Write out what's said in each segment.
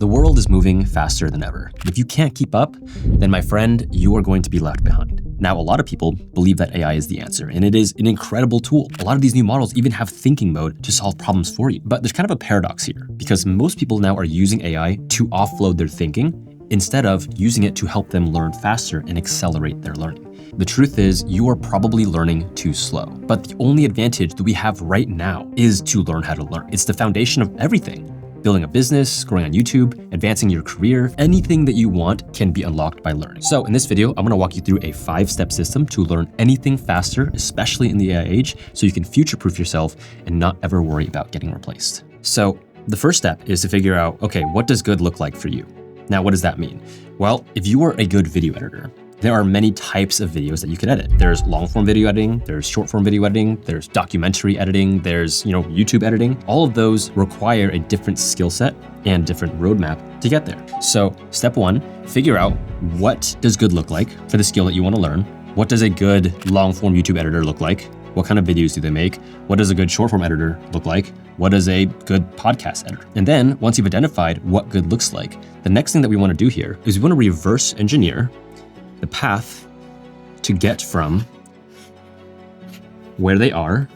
The world is moving faster than ever. If you can't keep up, then my friend, you are going to be left behind. Now, a lot of people believe that AI is the answer, and it is an incredible tool. A lot of these new models even have thinking mode to solve problems for you. But there's kind of a paradox here, because most people now are using AI to offload their thinking instead of using it to help them learn faster and accelerate their learning. The truth is, you are probably learning too slow. But the only advantage that we have right now is to learn how to learn. It's the foundation of everything. Building a business, growing on YouTube, advancing your career, anything that you want can be unlocked by learning. So in this video, I'm gonna walk you through a 5-step system to learn anything faster, especially in the AI age, so you can future-proof yourself and not ever worry about getting replaced. So the first step is to figure out, okay, what does good look like for you? Now, what does that mean? Well, if you are a good video editor, there are many types of videos that you can edit. There's long-form video editing, there's short-form video editing, there's documentary editing, there's YouTube editing. All of those require a different skill set and different roadmap to get there. So step 1, figure out what does good look like for the skill that you want to learn. What does a good long-form YouTube editor look like? What kind of videos do they make? What does a good short-form editor look like? What does a good podcast editor? And then once you've identified what good looks like, the next thing that we want to do here is we want to reverse engineer the path to get from where they are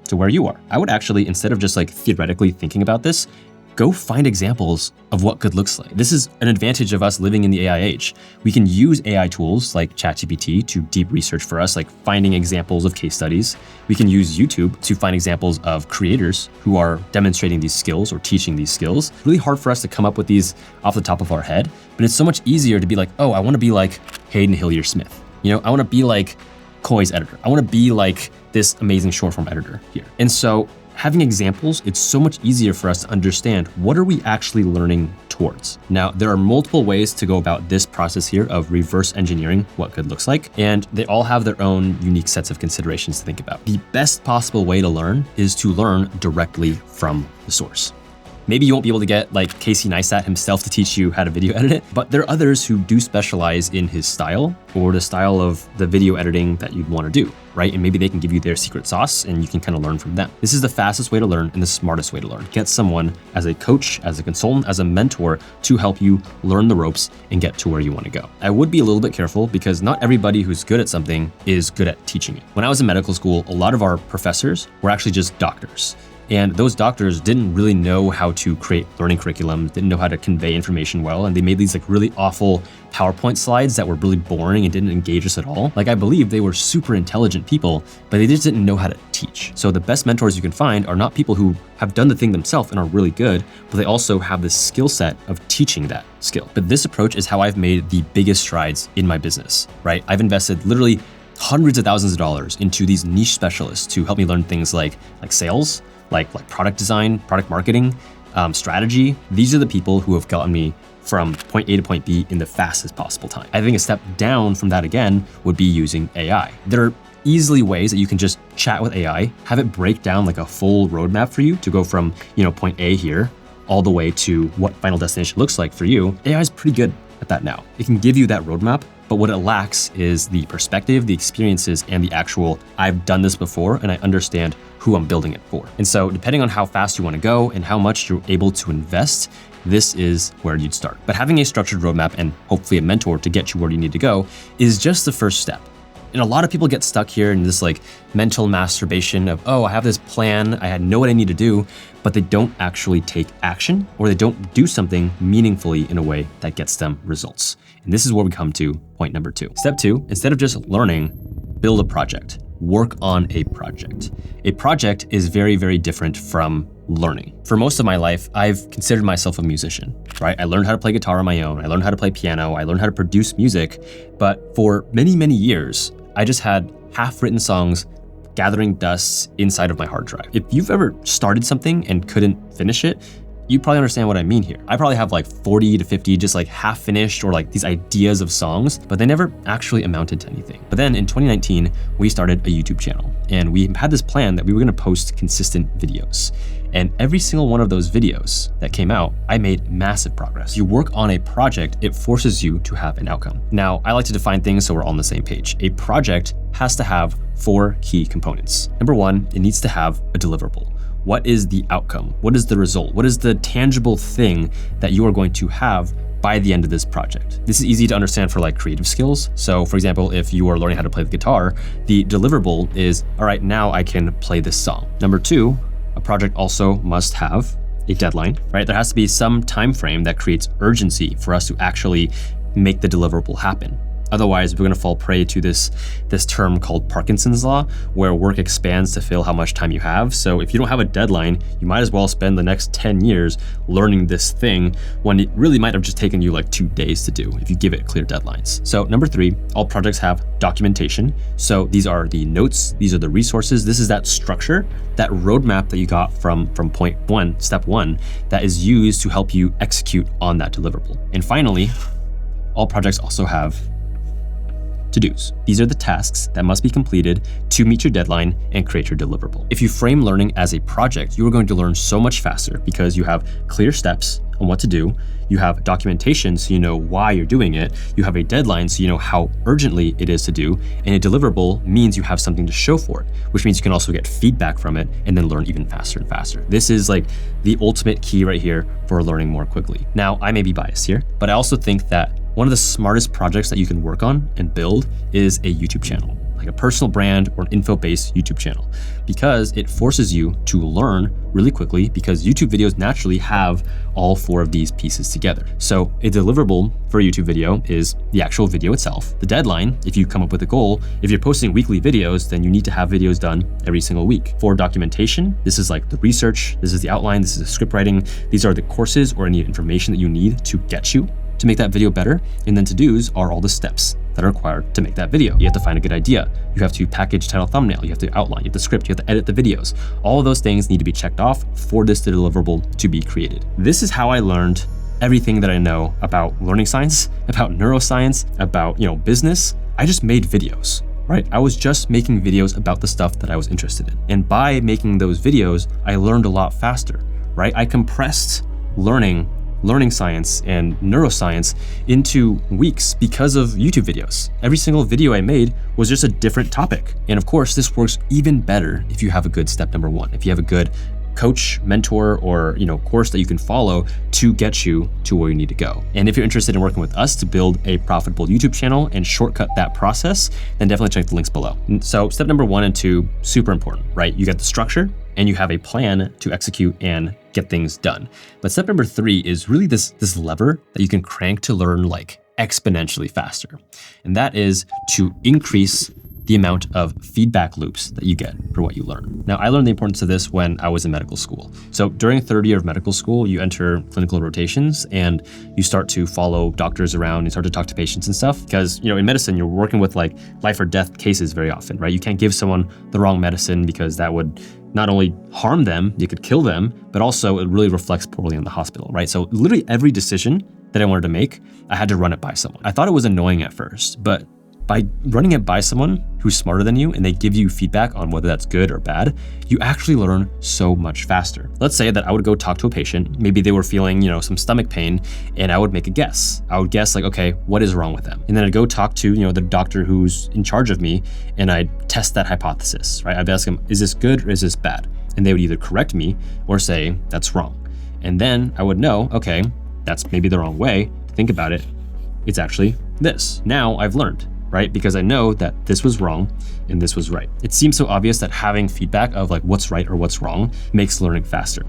to where you are. I would actually, instead of just theoretically thinking about this, go find examples of what good looks like. This is an advantage of us living in the AI age. We can use AI tools like ChatGPT to deep research for us, like finding examples of case studies. We can use YouTube to find examples of creators who are demonstrating these skills or teaching these skills. Really hard for us to come up with these off the top of our head, but it's so much easier to be like, oh, I want to be like Hayden Hillier-Smith. I want to be like Koi's editor. I want to be like this amazing short form editor here. And so having examples, it's so much easier for us to understand what are we actually learning towards. Now, there are multiple ways to go about this process here of reverse engineering what good looks like, and they all have their own unique sets of considerations to think about. The best possible way to learn is to learn directly from the source. Maybe you won't be able to get Casey Neistat himself to teach you how to video edit it, but there are others who do specialize in his style or the style of the video editing that you'd want to do, right? And maybe they can give you their secret sauce and you can kind of learn from them. This is the fastest way to learn and the smartest way to learn. Get someone as a coach, as a consultant, as a mentor to help you learn the ropes and get to where you want to go. I would be a little bit careful because not everybody who's good at something is good at teaching it. When I was in medical school, a lot of our professors were actually just doctors. And those doctors didn't really know how to create learning curriculums, didn't know how to convey information well, and they made these really awful PowerPoint slides that were really boring and didn't engage us at all. I believe they were super intelligent people, but they just didn't know how to teach. So the best mentors you can find are not people who have done the thing themselves and are really good, but they also have the skill set of teaching that skill. But this approach is how I've made the biggest strides in my business, right? I've invested literally hundreds of thousands of dollars into these niche specialists to help me learn things like sales, like product design, product marketing, strategy. These are the people who have gotten me from point A to point B in the fastest possible time. I think a step down from that again would be using AI. There are easily ways that you can just chat with AI, have it break down a full roadmap for you to go from point A here all the way to what final destination looks like for you. AI is pretty good at that now. It can give you that roadmap, but what it lacks is the perspective, the experiences, and the actual, I've done this before and I understand who I'm building it for. And so depending on how fast you want to go and how much you're able to invest, this is where you'd start. But having a structured roadmap and hopefully a mentor to get you where you need to go is just the first step. And a lot of people get stuck here in this mental masturbation of, oh, I have this plan, I know what I need to do, but they don't actually take action or they don't do something meaningfully in a way that gets them results. And this is where we come to point number 2. Step 2, instead of just learning, build a project. Work on a project. A project is very, very different from learning. For most of my life, I've considered myself a musician, right? I learned how to play guitar on my own. I learned how to play piano. I learned how to produce music. But for many, many years, I just had half-written songs gathering dust inside of my hard drive. If you've ever started something and couldn't finish it, you probably understand what I mean here. I probably have 40 to 50 just half finished or these ideas of songs, but they never actually amounted to anything. But then in 2019, we started a YouTube channel and we had this plan that we were gonna post consistent videos. And every single one of those videos that came out, I made massive progress. You work on a project, it forces you to have an outcome. Now, I like to define things so we're all on the same page. A project has to have 4 key components. Number 1, it needs to have a deliverable. what is the outcome? What is the result? What is the tangible thing that you are going to have by the end of this project? This is easy to understand for like creative skills. So for example, if you are learning how to play the guitar, the deliverable is, all right, now I can play this song. Number two, a project also must have a deadline, right? There has to be some time frame that creates urgency for us to actually make the deliverable happen. Otherwise, we're going to fall prey to this term called Parkinson's law, where work expands to fill how much time you have. So if you don't have a deadline, you might as well spend the next 10 years learning this thing when it really might have just taken you like 2 days to do if you give it clear deadlines. So number three, all projects have documentation. So these are the notes, these are the resources. This is that structure, that roadmap that you got from point one, step one, that is used to help you execute on that deliverable. And finally, all projects also have to-dos. These are the tasks that must be completed to meet your deadline and create your deliverable. If you frame learning as a project, you are going to learn so much faster because you have clear steps on what to do. You have documentation so you know why you're doing it. You have a deadline so you know how urgently it is to do. And a deliverable means you have something to show for it, which means you can also get feedback from it and then learn even faster and faster. This is like the ultimate key right here for learning more quickly. Now, I may be biased here, but I also think that one of the smartest projects that you can work on and build is a YouTube channel, like a personal brand or an info-based YouTube channel, because it forces you to learn really quickly because YouTube videos naturally have all four of these pieces together. So a deliverable for a YouTube video is the actual video itself. The deadline, if you come up with a goal, if you're posting weekly videos, then you need to have videos done every single week. For documentation, this is like the research, this is the outline, this is the script writing. These are the courses or any information that you need to get you to make that video better. And then to-dos are all the steps that are required to make that video. You have to find a good idea. You have to package title, thumbnail. You have to outline, you have to script, you have to edit the videos. All of those things need to be checked off for this deliverable to be created. This is how I learned everything that I know about learning science, about neuroscience, about business. I just made videos, right? I was just making videos about the stuff that I was interested in. And by making those videos, I learned a lot faster, right? I compressed learning science and neuroscience into weeks because of YouTube videos. Every single video I made was just a different topic. And of course, this works even better if you have a good step number one, if you have a good coach, mentor, or course that you can follow to get you to where you need to go. And if you're interested in working with us to build a profitable YouTube channel and shortcut that process, then definitely check the links below. So step number 1 and 2, super important, right? You get the structure and you have a plan to execute and get things done. But step number 3 is really this lever that you can crank to learn like exponentially faster. And that is to increase the amount of feedback loops that you get for what you learn. Now, I learned the importance of this when I was in medical school. So during third year of medical school, you enter clinical rotations and you start to follow doctors around and start to talk to patients and stuff. Because, in medicine, you're working with like life or death cases very often, right? You can't give someone the wrong medicine because that would not only harm them, you could kill them, but also it really reflects poorly on the hospital, right? So literally every decision that I wanted to make, I had to run it by someone. I thought it was annoying at first, but by running it by someone who's smarter than you and they give you feedback on whether that's good or bad, you actually learn so much faster. Let's say that I would go talk to a patient, maybe they were feeling, some stomach pain, and I would make a guess. I would guess like, okay, what is wrong with them? And then I'd go talk to, the doctor who's in charge of me and I'd test that hypothesis, right? I'd ask them, is this good or is this bad? And they would either correct me or say, that's wrong. And then I would know, okay, that's maybe the wrong way. Think about it. It's actually this. Now I've learned, right? Because I know that this was wrong and this was right. It seems so obvious that having feedback of like what's right or what's wrong makes learning faster.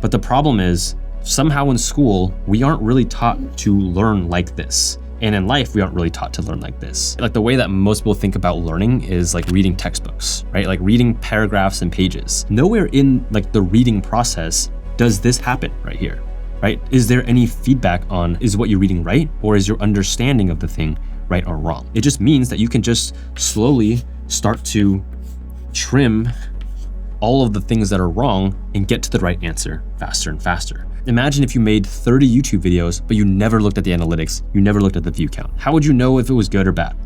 But the problem is somehow in school, we aren't really taught to learn like this. And in life, we aren't really taught to learn like this. Like the way that most people think about learning is like reading textbooks, right? Like reading paragraphs and pages. Nowhere in like the reading process does this happen right here, right? Is there any feedback on, is what you're reading right? Or is your understanding of the thing right or wrong? It just means that you can just slowly start to trim all of the things that are wrong and get to the right answer faster and faster. Imagine if you made 30 YouTube videos, but you never looked at the analytics, you never looked at the view count. How would you know if it was good or bad?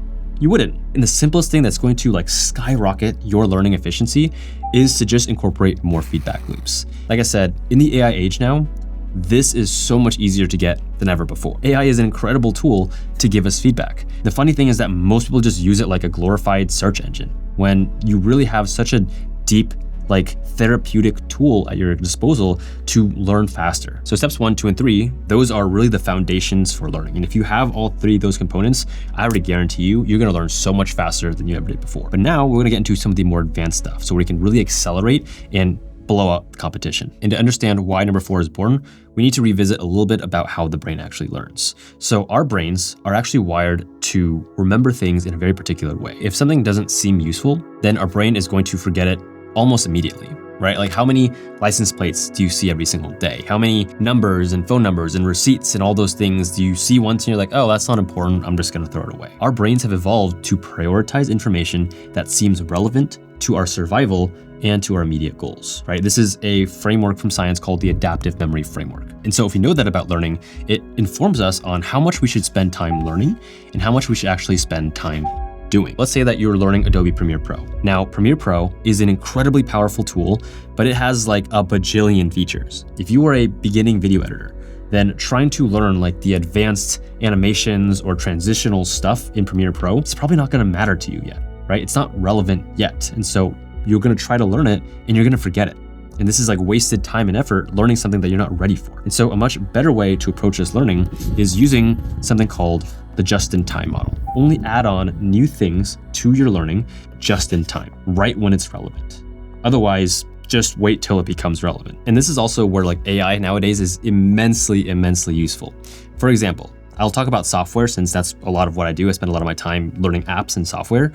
You wouldn't. And the simplest thing that's going to like skyrocket your learning efficiency is to just incorporate more feedback loops. Like I said, in the AI age now, this is so much easier to get than ever before. AI is an incredible tool to give us feedback. The funny thing is that most people just use it like a glorified search engine when you really have such a deep like therapeutic tool at your disposal to learn faster. So steps 1, 2, and 3, those are really the foundations for learning. And if you have all 3 of those components, I already guarantee you're gonna learn so much faster than you ever did before. But now we're gonna get into some of the more advanced stuff so we can really accelerate and blow up competition. And to understand why number 4 is important, we need to revisit a little bit about how the brain actually learns. So our brains are actually wired to remember things in a very particular way. If something doesn't seem useful, then our brain is going to forget it almost immediately, right? Like how many license plates do you see every single day? How many numbers and phone numbers and receipts and all those things do you see once and you're like, oh, that's not important, I'm just gonna throw it away. Our brains have evolved to prioritize information that seems relevant to our survival and to our immediate goals, right? This is a framework from science called the adaptive memory framework. And so if we know that about learning, it informs us on how much we should spend time learning and how much we should actually spend time doing. Let's say that you're learning Adobe Premiere Pro. Now, Premiere Pro is an incredibly powerful tool, but it has like a bajillion features. If you are a beginning video editor, then trying to learn like the advanced animations or transitional stuff in Premiere Pro, it's probably not gonna matter to you yet, right? It's not relevant yet. And so you're gonna try to learn it and you're gonna forget it. And this is like wasted time and effort learning something that you're not ready for. And so a much better way to approach this learning is using something called the just-in-time model. Only add on new things to your learning just in time, right when it's relevant. Otherwise, just wait till it becomes relevant. And this is also where like AI nowadays is immensely useful. For example, I'll talk about software since that's a lot of what I do. I spend a lot of my time learning apps and software.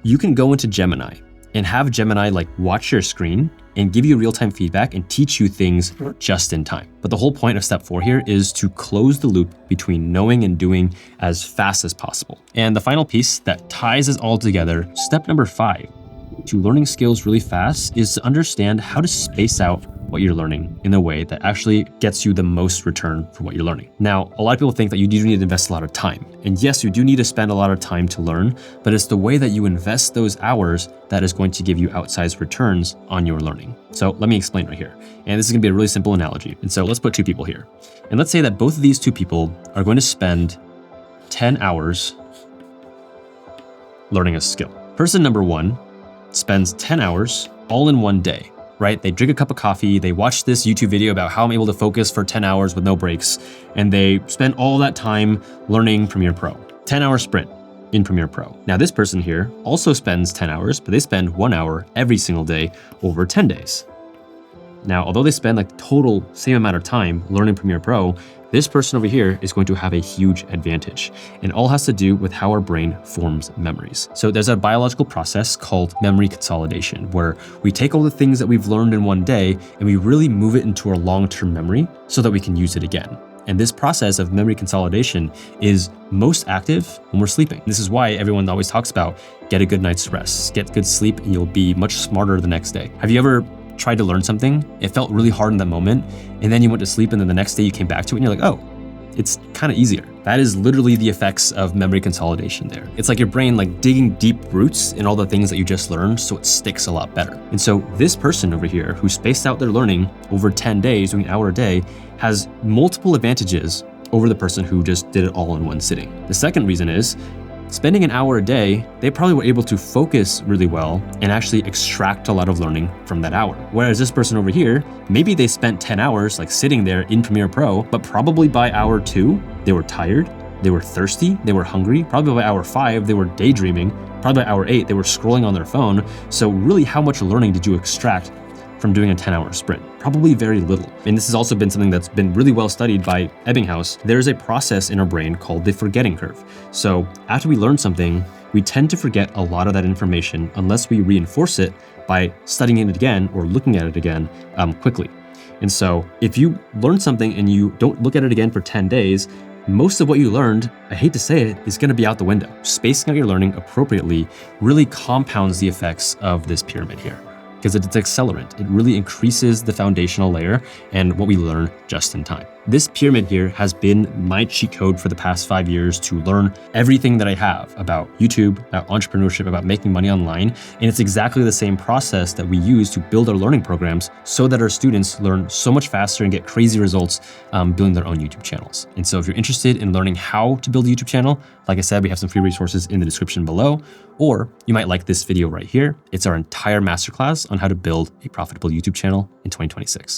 You can go into Gemini and have Gemini like watch your screen and give you real-time feedback and teach you things just in time. But the whole point of step 4 here is to close the loop between knowing and doing as fast as possible. And the final piece that ties us all together, step number 5, to learning skills really fast is to understand how to space out what you're learning in a way that actually gets you the most return for what you're learning. Now, a lot of people think that you do need to invest a lot of time. And yes, you do need to spend a lot of time to learn, but it's the way that you invest those hours that is going to give you outsized returns on your learning. So let me explain right here. And this is gonna be a really simple analogy. And so let's put 2 people here. And let's say that both of these 2 people are going to spend 10 hours learning a skill. Person number 1 spends 10 hours all in one day, right? They drink a cup of coffee, they watch this YouTube video about how I'm able to focus for 10 hours with no breaks, and they spend all that time learning Premiere Pro. 10-hour sprint in Premiere Pro. Now this person here also spends 10 hours, but they spend 1 hour every single day over 10 days. Now, although they spend like total same amount of time learning Premiere Pro, this person over here is going to have a huge advantage. And all has to do with how our brain forms memories. So there's a biological process called memory consolidation, where we take all the things that we've learned in one day and we really move it into our long-term memory so that we can use it again. And this process of memory consolidation is most active when we're sleeping. This is why everyone always talks about get a good night's rest, get good sleep, and you'll be much smarter the next day. Have you ever tried to learn something, it felt really hard in that moment, and then you went to sleep and then the next day you came back to it and you're like, oh, it's kind of easier. That is literally the effects of memory consolidation there. It's like your brain like digging deep roots in all the things that you just learned so it sticks a lot better. And so this person over here who spaced out their learning over 10 days, doing an hour a day, has multiple advantages over the person who just did it all in one sitting. The second reason is spending an hour a day, they probably were able to focus really well and actually extract a lot of learning from that hour. Whereas this person over here, maybe they spent 10 hours like sitting there in Premiere Pro, but probably by hour 2, they were tired, they were thirsty, they were hungry. Probably by hour 5, they were daydreaming. Probably by hour 8, they were scrolling on their phone. So really, how much learning did you extract from doing a 10-hour sprint? Probably very little. And this has also been something that's been really well studied by Ebbinghaus. There's a process in our brain called the forgetting curve. So after we learn something, we tend to forget a lot of that information unless we reinforce it by studying it again or looking at it again quickly. And so if you learn something and you don't look at it again for 10 days, most of what you learned, I hate to say it, is gonna be out the window. Spacing out your learning appropriately really compounds the effects of this pyramid here, because it's an accelerant. It really increases the foundational layer and what we learn just in time. This pyramid here has been my cheat code for the past 5 years to learn everything that I have about YouTube, about entrepreneurship, about making money online. And it's exactly the same process that we use to build our learning programs so that our students learn so much faster and get crazy results building their own YouTube channels. And so if you're interested in learning how to build a YouTube channel, Like I said, we have some free resources in the description below, or you might like this video right here. It's our entire masterclass on how to build a profitable YouTube channel in 2026.